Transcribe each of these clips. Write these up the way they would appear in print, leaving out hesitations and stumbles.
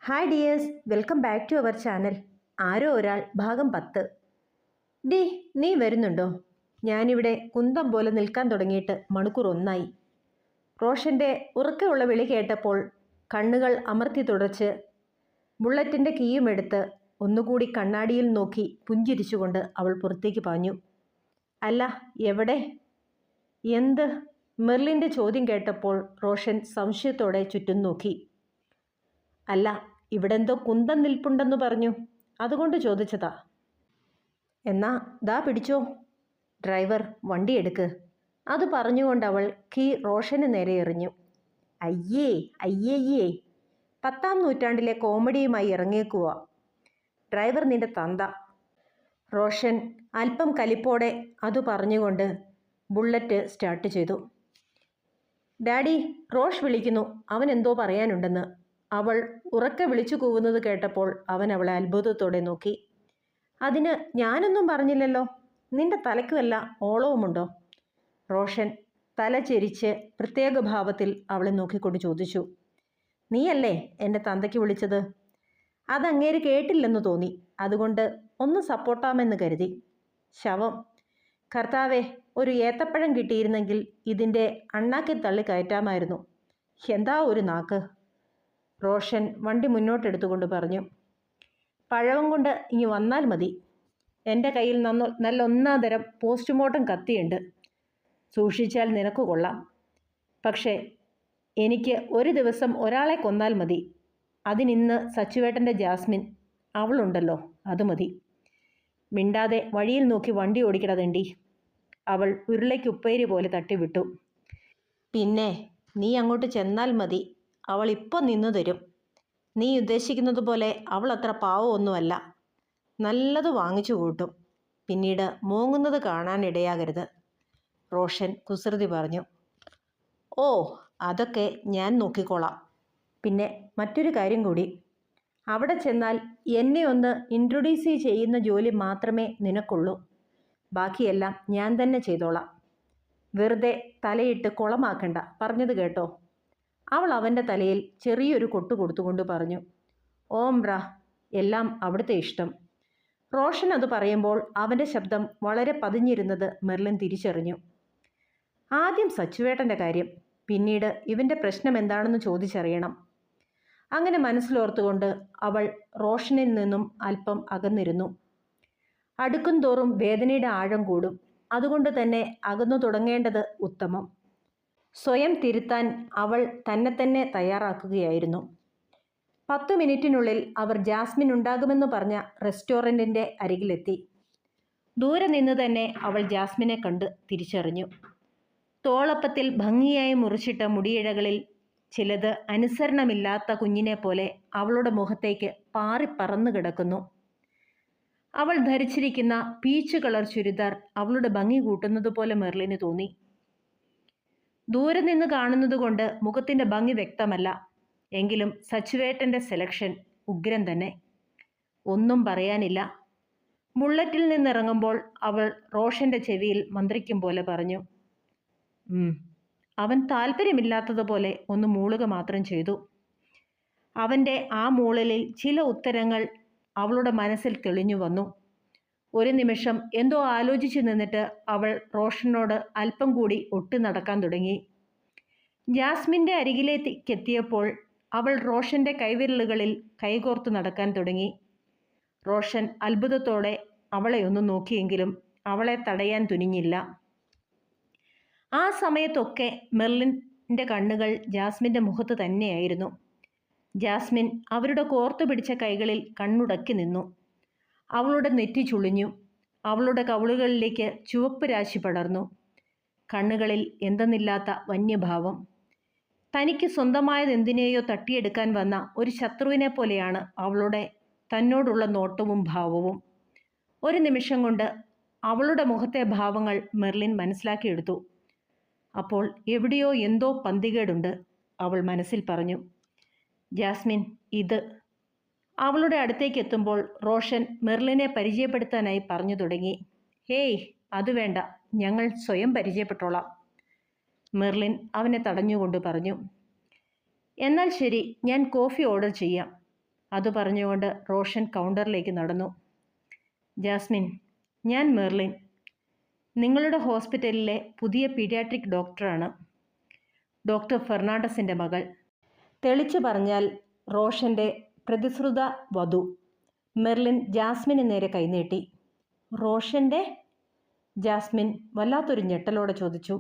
Hi dears, welcome back to our channel. ആരോ ഒരാൾ ഭാഗം 10. ഡി, നീ വരുന്നുണ്ടോ? ഞാനിവിടെ കുന്തം പോലെ നിൽക്കാൻ തുടങ്ങിയിട്ട് മണിക്കൂർ ഒന്നായി. റോഷൻ്റെ ഉറക്കെയുള്ള വിളി കേട്ടപ്പോൾ കണ്ണുകൾ അമർത്തി തുടച്ച് ബുള്ളറ്റിൻ്റെ കീയുമെടുത്ത് ഒന്നുകൂടി കണ്ണാടിയിൽ നോക്കി പുഞ്ചിരിച്ചുകൊണ്ട് അവൾ പുറത്തേക്ക് പാഞ്ഞു. അല്ല, എവിടെ? എന്ത്? മെർലിൻ്റെ ചോദ്യം കേട്ടപ്പോൾ റോഷൻ സംശയത്തോടെ ചുറ്റും നോക്കി. അല്ല, ഇവിടെന്തോ കുന്തം നിൽപ്പുണ്ടെന്ന് പറഞ്ഞു, അതുകൊണ്ട് ചോദിച്ചതാ. എന്നാ ദാ പിടിച്ചോ, ഡ്രൈവർ വണ്ടി എടുക്ക്. അത് പറഞ്ഞുകൊണ്ടവൾ കീ റോഷന് നേരെ എറിഞ്ഞു. അയ്യേ അയ്യയ്യേ, 10-ാം നൂറ്റാണ്ടിലെ കോമഡിയുമായി ഇറങ്ങിയേക്കുക. ഡ്രൈവർ നിന്റെ തന്ത. റോഷൻ അല്പം കലിപ്പോടെ അത് പറഞ്ഞുകൊണ്ട് ബുള്ളറ്റ് സ്റ്റാർട്ട് ചെയ്തു. ഡാഡി, റോഷ് വിളിക്കുന്നു, അവൻ എന്തോ പറയാനുണ്ടെന്ന്. അവൾ ഉറക്കെ വിളിച്ചു കൂവുന്നത് കേട്ടപ്പോൾ അവൻ അവളെ അത്ഭുതത്തോടെ നോക്കി. അതിന് ഞാനൊന്നും പറഞ്ഞില്ലല്ലോ, നിന്റെ തലയ്ക്ക് വല്ല ഓളവുമുണ്ടോ? റോഷൻ തല ചെരിച്ച് പ്രത്യേക ഭാവത്തിൽ അവളെ നോക്കിക്കൊണ്ട് ചോദിച്ചു. നീയല്ലേ എൻ്റെ തന്തയ്ക്ക് വിളിച്ചത്? അതങ്ങേര് കേട്ടില്ലെന്ന് തോന്നി, അതുകൊണ്ട് ഒന്ന് സപ്പോർട്ടാമെന്ന് കരുതി. ശവം. കർത്താവേ, ഒരു ഏത്തപ്പഴം കിട്ടിയിരുന്നെങ്കിൽ ഇതിൻ്റെ അണ്ണാക്കി തള്ളി കയറ്റാമായിരുന്നു. എന്താ ഒരു നാക്ക്. റോഷൻ വണ്ടി മുന്നോട്ടെടുത്തുകൊണ്ട് പറഞ്ഞു. പഴവും കൊണ്ട് ഇനി വന്നാൽ മതി. എൻ്റെ കയ്യിൽ നല്ല ഒന്നാന്തരം പോസ്റ്റ്മോർട്ടം കത്തിയുണ്ട്, സൂക്ഷിച്ചാൽ നിനക്ക് കൊള്ളാം. പക്ഷേ എനിക്ക് ഒരു ദിവസം ഒരാളെ കൊന്നാൽ മതി. അതിനിന്ന് സച്ചുവേട്ടൻ്റെ ജാസ്മിൻ അവളുണ്ടല്ലോ, അത് മതി. മിണ്ടാതെ വഴിയിൽ നോക്കി വണ്ടി ഓടിക്കടതേണ്ടി. അവൾ ഉരുളയ്ക്ക് ഉപ്പേരി പോലെ തട്ടിവിട്ടു. പിന്നെ നീ അങ്ങോട്ട് ചെന്നാൽ മതി, അവൾ ഇപ്പം നിന്നു തരും. നീ ഉദ്ദേശിക്കുന്നത് പോലെ അവൾ അത്ര പാവമൊന്നുമല്ല. നല്ലത് വാങ്ങിച്ചു കൂട്ടും. പിന്നീട് മൂങ്ങുന്നത് കാണാനിടയാകരുത്. റോഷൻ കുസൃതി പറഞ്ഞു. ഓ, അതൊക്കെ ഞാൻ നോക്കിക്കോളാം. പിന്നെ മറ്റൊരു കാര്യം കൂടി, അവിടെ ചെന്നാൽ എന്നെ ഒന്ന് ഇൻട്രൊഡ്യൂസ് ചെയ്യുന്ന ജോലി മാത്രമേ നിനക്കുള്ളൂ. ബാക്കിയെല്ലാം ഞാൻ തന്നെ ചെയ്തോളാം. വെറുതെ തലയിട്ട് കുളമാക്കണ്ട, പറഞ്ഞത് കേട്ടോ? അവൾ അവൻ്റെ തലയിൽ ചെറിയൊരു കൊട്ടു കൊടുത്തുകൊണ്ട് പറഞ്ഞു. ഓം റാ, എല്ലാം അവിടുത്തെ ഇഷ്ടം. റോഷൻ അത് പറയുമ്പോൾ അവൻ്റെ ശബ്ദം വളരെ പതിഞ്ഞിരുന്നത് മെർലിൻ തിരിച്ചറിഞ്ഞു. ആദ്യം സച്ചുവേട്ടൻ്റെ കാര്യം, പിന്നീട് ഇവൻ്റെ പ്രശ്നം എന്താണെന്ന് ചോദിച്ചറിയണം. അങ്ങനെ മനസ്സിലോർത്തുകൊണ്ട് അവൾ റോഷനിൽ നിന്നും അല്പം അകന്നിരുന്നു. അടുക്കും തോറും വേദനയുടെ ആഴം കൂടും, അതുകൊണ്ട് തന്നെ അകന്നു തുടങ്ങേണ്ടത് ഉത്തമം. സ്വയം തിരുത്താൻ അവൾ തന്നെ തയ്യാറാക്കുകയായിരുന്നു. 10 മിനിറ്റിനുള്ളിൽ അവർ ജാസ്മിൻ ഉണ്ടാകുമെന്ന് പറഞ്ഞ റെസ്റ്റോറൻറ്റിൻ്റെ അരികിലെത്തി. ദൂരെ നിന്ന് തന്നെ അവൾ ജാസ്മിനെ കണ്ട് തിരിച്ചറിഞ്ഞു. തോളപ്പത്തിൽ ഭംഗിയായി മുറിച്ചിട്ട മുടിയിഴകളിൽ ചിലത് അനുസരണമില്ലാത്ത കുഞ്ഞിനെ പോലെ അവളുടെ മുഖത്തേക്ക് പാറിപ്പറന്നു കിടക്കുന്നു. അവൾ ധരിച്ചിരിക്കുന്ന പീച്ച് കളർ ചുരിദാർ അവളുടെ ഭംഗി കൂട്ടുന്നത് പോലെ മെർലിന് തോന്നി. ദൂരെ നിന്ന് കാണുന്നത് കൊണ്ട് മുഖത്തിൻ്റെ ഭംഗി വ്യക്തമല്ല, എങ്കിലും സച്ചുവേട്ടൻ്റെ സെലക്ഷൻ ഉഗ്രൻ തന്നെ. ഒന്നും പറയാനില്ല. ബുള്ളറ്റിൽ നിന്നിറങ്ങുമ്പോൾ അവൾ റോഷൻ്റെ ചെവിയിൽ മന്ത്രിക്കും പോലെ പറഞ്ഞു. അവൻ താല്പര്യമില്ലാത്തതുപോലെ ഒന്ന് മൂളുക മാത്രം ചെയ്തു. അവൻ്റെ ആ മൂളലിൽ ചില ഉത്തരങ്ങൾ അവളുടെ മനസ്സിൽ തെളിഞ്ഞു വന്നു. ഒരു നിമിഷം എന്തോ ആലോചിച്ചു നിന്നിട്ട് അവൾ റോഷനോട് അല്പം കൂടി ഒട്ടി നടക്കാൻ തുടങ്ങി. ജാസ്മിൻ്റെ അരികിലേക്കെത്തിയപ്പോൾ അവൾ റോഷൻ്റെ കൈവിരലുകളിൽ കൈകോർത്ത് നടക്കാൻ തുടങ്ങി. റോഷൻ അത്ഭുതത്തോടെ അവളെ ഒന്ന് നോക്കിയെങ്കിലും അവളെ തടയാൻ തുനിഞ്ഞില്ല. ആ സമയത്തൊക്കെ മെർലിൻ്റെ കണ്ണുകൾ ജാസ്മിൻ്റെ മുഖത്ത് തന്നെയായിരുന്നു. ജാസ്മിൻ അവരുടെ കോർത്തു പിടിച്ച കൈകളിൽ കണ്ണുടക്കി നിന്നു. അവളുടെ നെറ്റി ചുളിഞ്ഞു. അവളുടെ കവിളുകളിലേക്ക് ചുവപ്പ് രാശി പടർന്നു. കണ്ണുകളിൽ എന്തെന്നില്ലാത്ത വന്യഭാവം. തനിക്ക് സ്വന്തമായതെന്തിനേയോ തട്ടിയെടുക്കാൻ വന്ന ഒരു ശത്രുവിനെ പോലെയാണ് അവളുടെ തന്നോടുള്ള നോട്ടവും ഭാവവും. ഒരു നിമിഷം കൊണ്ട് അവളുടെ മുഖത്തെ ഭാവങ്ങൾ മെർലിൻ മനസ്സിലാക്കിയെടുത്തു. അപ്പോൾ എവിടെയോ എന്തോ പന്തികേടുണ്ട്, അവൾ മനസ്സിൽ പറഞ്ഞു. ജാസ്മിൻ, ഇത്. അവളുടെ അടുത്തേക്ക് എത്തുമ്പോൾ റോഷൻ മെർലിനെ പരിചയപ്പെടുത്താനായി പറഞ്ഞു തുടങ്ങി. ഹേയ്, അത് വേണ്ട, ഞങ്ങൾ സ്വയം പരിചയപ്പെട്ടോളാം. മെർലിൻ അവനെ തടഞ്ഞുകൊണ്ട് പറഞ്ഞു. എന്നാൽ ശരി, ഞാൻ കോഫി ഓർഡർ ചെയ്യാം. അത് പറഞ്ഞുകൊണ്ട് റോഷൻ കൗണ്ടറിലേക്ക് നടന്നു. ജാസ്മിൻ, ഞാൻ മെർലിൻ, നിങ്ങളുടെ ഹോസ്പിറ്റലിലെ പുതിയ പീഡിയാട്രിക് ഡോക്ടറാണ്. ഡോക്ടർ ഫെർണാണ്ടസിൻ്റെ മകൾ. തെളിച്ചു പറഞ്ഞാൽ റോഷൻ്റെ പ്രതിശ്രുത വധു. മെർലിൻ ജാസ്മിന് നേരെ കൈനീട്ടി. റോഷൻ്റെ? ജാസ്മിൻ വല്ലാത്തൊരു ഞെട്ടലോടെ ചോദിച്ചു.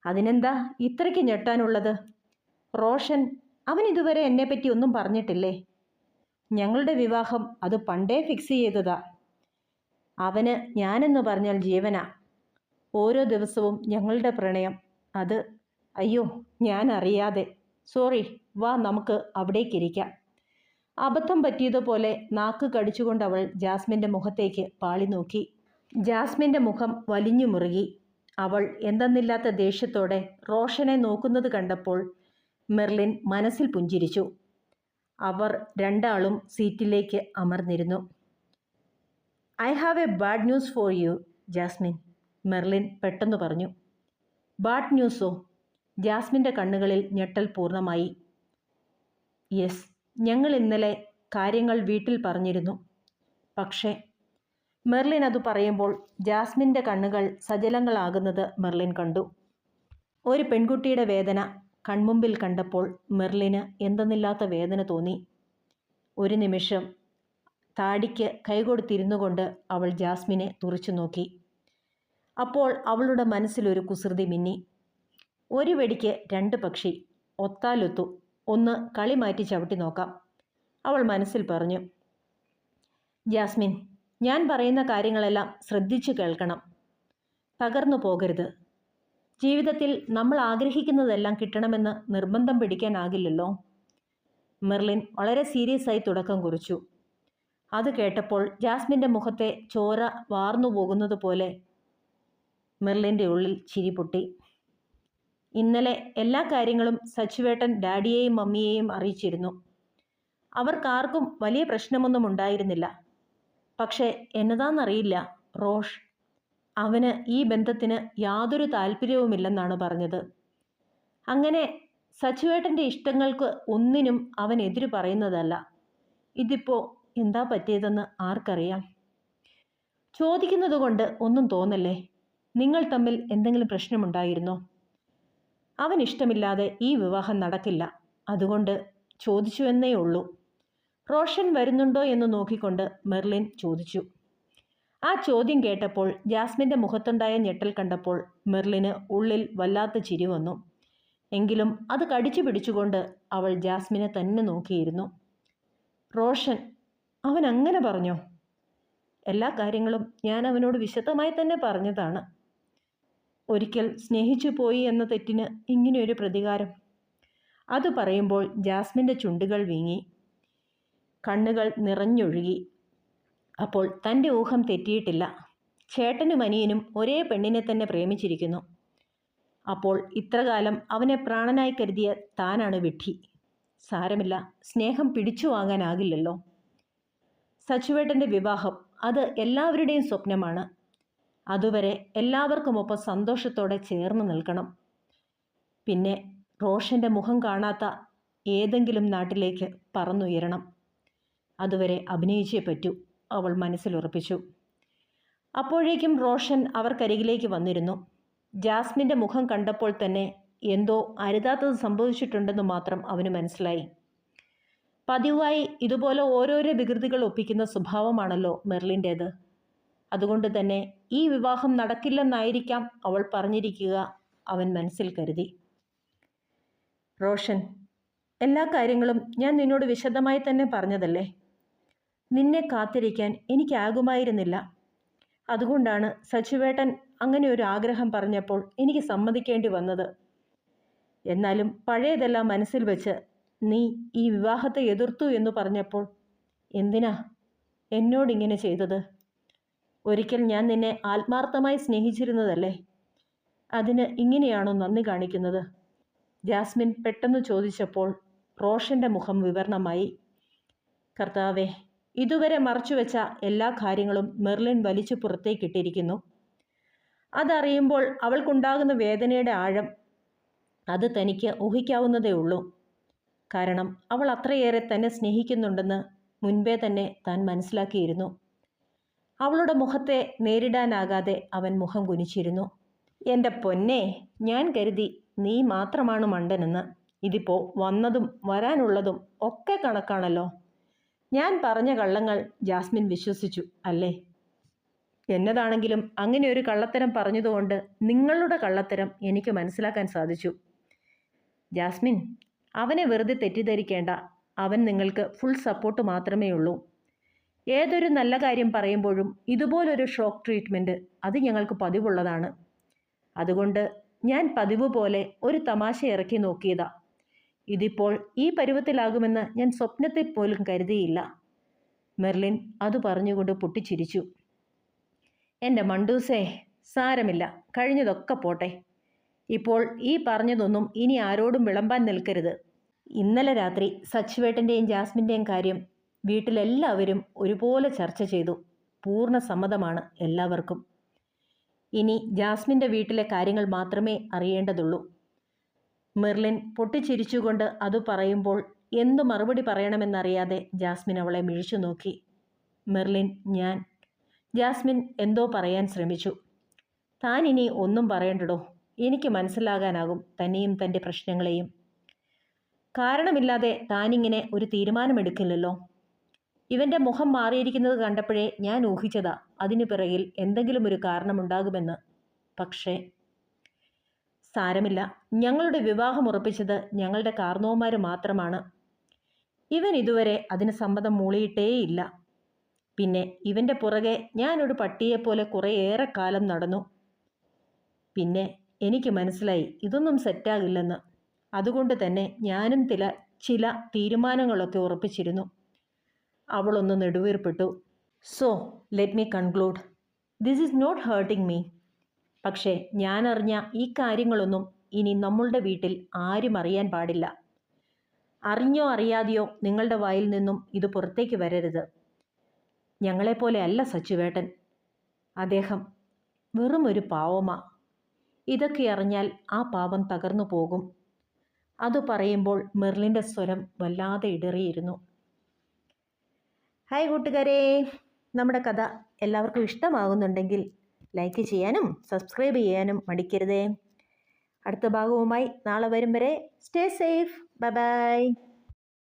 അതിനെന്താ ഇത്രയ്ക്ക് ഞെട്ടാനുള്ളത്? റോഷൻ, അവൻ ഇതുവരെ എന്നെപ്പറ്റി ഒന്നും പറഞ്ഞിട്ടില്ലേ? ഞങ്ങളുടെ വിവാഹം അത് പണ്ടേ ഫിക്സ് ചെയ്തതാ. അവന് ഞാനെന്ന് പറഞ്ഞാൽ ജീവനാ. ഓരോ ദിവസവും ഞങ്ങളുടെ പ്രണയം അത്. അയ്യോ, ഞാൻ അറിയാതെ. സോറി, വാ നമുക്ക് അവിടേക്കിരിക്കാം. അബദ്ധം പറ്റിയതുപോലെ നാക്ക് കടിച്ചുകൊണ്ട് അവൾ ജാസ്മിൻ്റെ മുഖത്തേക്ക് പാളി നോക്കി. ജാസ്മിൻ്റെ മുഖം വലിഞ്ഞു മുറുകി. അവൾ എന്തെന്നില്ലാത്ത ദേഷ്യത്തോടെ റോഷനെ നോക്കുന്നത് കണ്ടപ്പോൾ മെർലിൻ മനസ്സിൽ പുഞ്ചിരിച്ചു. അവർ രണ്ടാളും സീറ്റിലേക്ക് അമർന്നിരുന്നു. I have a bad news for you, Jasmine, Merlin പെട്ടെന്ന് പറഞ്ഞു. ബാഡ് ന്യൂസോ? ജാസ്മിൻ്റെ കണ്ണുകളിൽ ഞെട്ടൽ പൂർണ്ണമായി. യെസ്, ഞങ്ങൾ ഇന്നലെ കാര്യങ്ങൾ വീട്ടിൽ പറഞ്ഞിരുന്നു. പക്ഷേ മെർലിൻ അത് പറയുമ്പോൾ ജാസ്മിൻ്റെ കണ്ണുകൾ സജലങ്ങളാകുന്നത് മെർലിൻ കണ്ടു. ഒരു പെൺകുട്ടിയുടെ വേദന കൺമുമ്പിൽ കണ്ടപ്പോൾ മെർലിന് എന്തെന്നില്ലാത്ത വേദന തോന്നി. ഒരു നിമിഷം താടിക്ക് കൈകൊടുത്തിരുന്നു കൊണ്ട് അവൾ ജാസ്മിനെ തുറച്ചു നോക്കി. അപ്പോൾ അവളുടെ മനസ്സിലൊരു കുസൃതി മിന്നി. ഒരു വെടിക്ക് രണ്ട് പക്ഷി, ഒത്താലൊത്തു. ഒന്ന് കളി മാറ്റി ചവിട്ടി നോക്കാം, അവൾ മനസ്സിൽ പറഞ്ഞു. ജാസ്മിൻ, ഞാൻ പറയുന്ന കാര്യങ്ങളെല്ലാം ശ്രദ്ധിച്ചു കേൾക്കണം. തകർന്നു പോകരുത്. ജീവിതത്തിൽ നമ്മൾ ആഗ്രഹിക്കുന്നതെല്ലാം കിട്ടണമെന്ന് നിർബന്ധം പിടിക്കാനാകില്ലല്ലോ. മെർലിൻ വളരെ സീരിയസ് ആയി തുടക്കം കുറിച്ചു. അത് കേട്ടപ്പോൾ ജാസ്മിൻ്റെ മുഖത്തെ ചോര വാർന്നു പോകുന്നത് പോലെ മെർലിൻ്റെ ഉള്ളിൽ ചിരി പൊട്ടി. ഇന്നലെ എല്ലാ കാര്യങ്ങളും സച്ചുവേട്ടൻ ഡാഡിയെയും മമ്മിയെയും അറിയിച്ചിരുന്നു. അവർക്കാർക്കും വലിയ പ്രശ്നമൊന്നും ഉണ്ടായിരുന്നില്ല. പക്ഷേ എന്നതാണെന്നറിയില്ല, റോഷ്, അവന് ഈ ബന്ധത്തിന് യാതൊരു താല്പര്യവുമില്ലെന്നാണ് പറഞ്ഞത്. അങ്ങനെ സച്ചുവേട്ടൻ്റെ ഇഷ്ടങ്ങൾക്ക് ഒന്നിനും അവൻ എതിര് പറയുന്നതല്ല. ഇതിപ്പോൾ എന്താ പറ്റിയതെന്ന് ആർക്കറിയാം? ചോദിക്കുന്നത് കൊണ്ട് ഒന്നും തോന്നല്ലേ. നിങ്ങൾ തമ്മിൽ എന്തെങ്കിലും പ്രശ്നമുണ്ടായിരുന്നോ? അവൻ ഇഷ്ടമില്ലാതെ ഈ വിവാഹം നടക്കില്ല, അതുകൊണ്ട് ചോദിച്ചു എന്നേ ഉള്ളൂ. റോഷൻ വരുന്നുണ്ടോ എന്ന് നോക്കിക്കൊണ്ട് മെർലിൻ ചോദിച്ചു. ആ ചോദ്യം കേട്ടപ്പോൾ ജാസ്മിൻ്റെ മുഖത്തുണ്ടായ ഞെട്ടൽ കണ്ടപ്പോൾ മെർലിന് ഉള്ളിൽ വല്ലാത്ത ചിരി വന്നു. എങ്കിലും അത് കടിച്ചു പിടിച്ചുകൊണ്ട് അവൾ ജാസ്മിനെ തന്നെ നോക്കിയിരുന്നു. റോഷൻ, അവൻ അങ്ങനെ പറഞ്ഞോ? എല്ലാ കാര്യങ്ങളും ഞാൻ അവനോട് വിശദമായി തന്നെ പറഞ്ഞതാണ്. ഒരിക്കൽ സ്നേഹിച്ചു പോയി എന്ന തെറ്റിന് ഇങ്ങനെയൊരു പ്രതികാരം. അത് പറയുമ്പോൾ ജാസ്മിൻ്റെ ചുണ്ടുകൾ വീങ്ങി, കണ്ണുകൾ നിറഞ്ഞൊഴുകി. അപ്പോൾ തൻ്റെ ഊഹം തെറ്റിയിട്ടില്ല. ചേട്ടനും അനിയനും ഒരേ പെണ്ണിനെ തന്നെ പ്രേമിച്ചിരിക്കുന്നു. അപ്പോൾ ഇത്രകാലം അവനെ പ്രാണനായി കരുതിയ താനാണ് വിഡ്ഢി. സാരമില്ല, സ്നേഹം പിടിച്ചു വാങ്ങാനാകില്ലല്ലോ. സച്ചുവേട്ടൻ്റെ വിവാഹം അത് എല്ലാവരുടെയും സ്വപ്നമാണ്. അതുവരെ എല്ലാവർക്കുമൊപ്പം സന്തോഷത്തോടെ ചേർന്ന് നിൽക്കണം. പിന്നെ റോഷൻ്റെ മുഖം കാണാത്ത ഏതെങ്കിലും നാട്ടിലേക്ക് പറന്നുയരണം. അതുവരെ അഭിനയിച്ചേ പറ്റൂ, അവൾ മനസ്സിലുറപ്പിച്ചു. അപ്പോഴേക്കും റോഷൻ അവർക്കരികിലേക്ക് വന്നിരുന്നു. ജാസ്മിൻ്റെ മുഖം കണ്ടപ്പോൾ തന്നെ എന്തോ അരുതാത്തത് സംഭവിച്ചിട്ടുണ്ടെന്ന് മാത്രം അവന് മനസ്സിലായി. പതിവായി ഇതുപോലെ ഓരോരോ വികൃതികൾ ഒപ്പിക്കുന്ന സ്വഭാവമാണല്ലോ മെർലിൻ്റേത്. അതുകൊണ്ട് തന്നെ ഈ വിവാഹം നടക്കില്ലെന്നായിരിക്കാം അവൾ പറഞ്ഞിരിക്കുക, അവൻ മനസ്സിൽ കരുതി. റോഷൻ, എല്ലാ കാര്യങ്ങളും ഞാൻ നിന്നോട് വിശദമായി തന്നെ പറഞ്ഞതല്ലേ. നിന്നെ കാത്തിരിക്കാൻ എനിക്കാകുമായിരുന്നില്ല. അതുകൊണ്ടാണ് സച്ചുവേട്ടൻ അങ്ങനെ ഒരു ആഗ്രഹം പറഞ്ഞപ്പോൾ എനിക്ക് സമ്മതിക്കേണ്ടി വന്നത്. എന്നാലും പഴയതെല്ലാം മനസ്സിൽ വെച്ച് നീ ഈ വിവാഹത്തെ എതിർത്തു എന്ന് പറഞ്ഞപ്പോൾ എന്തിനാ എന്നോടിങ്ങനെ ചെയ്തത്? ഒരിക്കൽ ഞാൻ നിന്നെ ആത്മാർത്ഥമായി സ്നേഹിച്ചിരുന്നതല്ലേ. അതിന് ഇങ്ങനെയാണോ നന്ദി കാണിക്കുന്നത്? ജാസ്മിൻ പെട്ടെന്ന് ചോദിച്ചപ്പോൾ റോഷൻ്റെ മുഖം വിവരണമായി. കർത്താവേ, ഇതുവരെ മറച്ചുവെച്ച എല്ലാ കാര്യങ്ങളും മെർലിൻ വലിച്ചു പുറത്തേക്കിട്ടിരിക്കുന്നു. അതറിയുമ്പോൾ അവൾക്കുണ്ടാകുന്ന വേദനയുടെ ആഴം അത് തനിക്ക് ഊഹിക്കാവുന്നതേ ഉള്ളൂ. കാരണം അവൾ അത്രയേറെ തന്നെ സ്നേഹിക്കുന്നുണ്ടെന്ന് മുൻപേ തന്നെ താൻ മനസ്സിലാക്കിയിരുന്നു. അവളുടെ മുഖത്തെ നേരിടാനാകാതെ അവൻ മുഖം കുനിച്ചിരുന്നു. എൻ്റെ പൊന്നെ, ഞാൻ കരുതി നീ മാത്രമാണ് മണ്ടനെന്ന്. ഇതിപ്പോൾ വന്നതും വരാനുള്ളതും ഒക്കെ കണക്കാണല്ലോ. ഞാൻ പറഞ്ഞ കള്ളങ്ങൾ ജാസ്മിൻ വിശ്വസിച്ചു അല്ലേ? എന്നതാണെങ്കിലും അങ്ങനെ ഒരു കള്ളത്തരം പറഞ്ഞതുകൊണ്ട് നിങ്ങളുടെ കള്ളത്തരം എനിക്ക് മനസ്സിലാക്കാൻ സാധിച്ചു. ജാസ്മിൻ, അവനെ വെറുതെ തെറ്റിദ്ധരിക്കേണ്ട. അവൻ നിങ്ങൾക്ക് ഫുൾ സപ്പോർട്ട് മാത്രമേ ഉള്ളൂ. ഏതൊരു നല്ല കാര്യം പറയുമ്പോഴും ഇതുപോലൊരു ഷോക്ക് ട്രീറ്റ്മെൻറ്റ് അത് ഞങ്ങൾക്ക് പതിവുള്ളതാണ്. അതുകൊണ്ട് ഞാൻ പതിവ് പോലെ ഒരു തമാശ ഇറക്കി നോക്കിയതാ. ഇതിപ്പോൾ ഈ പരുവത്തിലാകുമെന്ന് ഞാൻ സ്വപ്നത്തിൽ പോലും കരുതിയില്ല. മെർലിൻ അത് പറഞ്ഞുകൊണ്ട് പൊട്ടിച്ചിരിച്ചു. എൻ്റെ മണ്ടൂസേ, സാരമില്ല, കഴിഞ്ഞതൊക്കെ പോട്ടെ. ഇപ്പോൾ ഈ പറഞ്ഞതൊന്നും ഇനി ആരോടും വിളമ്പാൻ നിൽക്കരുത്. ഇന്നലെ രാത്രി സച്ചുവേട്ടൻ്റെയും ജാസ്മിൻ്റെയും കാര്യം വീട്ടിലെല്ലാവരും ഒരുപോലെ ചർച്ച ചെയ്തു. പൂർണ്ണ സമ്മതമാണ് എല്ലാവർക്കും. ഇനി ജാസ്മിൻ്റെ വീട്ടിലെ കാര്യങ്ങൾ മാത്രമേ അറിയേണ്ടതുള്ളൂ. മെർലിൻ പൊട്ടിച്ചിരിച്ചുകൊണ്ട് അത് പറയുമ്പോൾ എന്തു മറുപടി പറയണമെന്നറിയാതെ ജാസ്മിൻ അവളെ മിഴിച്ചു നോക്കി. മെർലിൻ, ജാസ്മിൻ എന്തോ പറയാൻ ശ്രമിച്ചു. താൻ ഇനി ഒന്നും പറയണ്ടടോ. എനിക്ക് മനസ്സിലാകാനാകും തന്നെയും തൻ്റെ പ്രശ്നങ്ങളെയും. കാരണമില്ലാതെ താനിങ്ങനെ ഒരു തീരുമാനമെടുക്കില്ലല്ലോ. ഇവൻ്റെ മുഖം മാറിയിരിക്കുന്നത് കണ്ടപ്പോഴേ ഞാൻ ഊഹിച്ചതാ അതിനു പിറകിൽ എന്തെങ്കിലും ഒരു കാരണമുണ്ടാകുമെന്ന്. പക്ഷേ സാരമില്ല, ഞങ്ങളുടെ വിവാഹം ഉറപ്പിച്ചത് ഞങ്ങളുടെ കാർന്നോന്മാർ മാത്രമാണ്. ഇവൻ ഇതുവരെ അതിന് സമ്മതം മൂളിയിട്ടേയില്ല. പിന്നെ ഇവൻ്റെ പുറകെ ഞാനൊരു പട്ടിയെപ്പോലെ കുറേയേറെ കാലം നടന്നു. പിന്നെ എനിക്ക് മനസ്സിലായി ഇതൊന്നും സെറ്റാകില്ലെന്ന്. അതുകൊണ്ട് തന്നെ ഞാനും ചില തീരുമാനങ്ങളൊക്കെ ഉറപ്പിച്ചിരുന്നു. അവളൊന്ന് നെടുവീർപ്പിട്ടു. So let me conclude, this is not hurting me. പക്ഷേ ഞാനറിഞ്ഞ ഈ കാര്യങ്ങളൊന്നും ഇനി നമ്മളുടെ വീട്ടിൽ ആരും അറിയാൻ പാടില്ല. അറിഞ്ഞോ അറിയാതെയോ നിങ്ങളുടെ വായിൽ നിന്നും ഇത് പുറത്തേക്ക് വരരുത്. ഞങ്ങളെപ്പോലെ അല്ല സച്ചുവേട്ടൻ. അദ്ദേഹം വെറും ഒരു പാവമാ. ഇതൊക്കെ അറിഞ്ഞാൽ ആ പാവം തകർന്നു പോകും. അത് പറയുമ്പോൾ മെർലിൻ്റെ സ്വരം വല്ലാതെ ഇടറിയിരുന്നു. ഹായ് കൂട്ടുകാരെ, നമ്മുടെ കഥ എല്ലാവർക്കും ഇഷ്ടമാകുന്നുണ്ടെങ്കിൽ ലൈക്ക് ചെയ്യാനും സബ്സ്ക്രൈബ് ചെയ്യാനും മടിക്കരുതേ. അടുത്ത ഭാഗവുമായി നാളെ വരും വരെ സ്റ്റേ സേഫ്. Bye bye.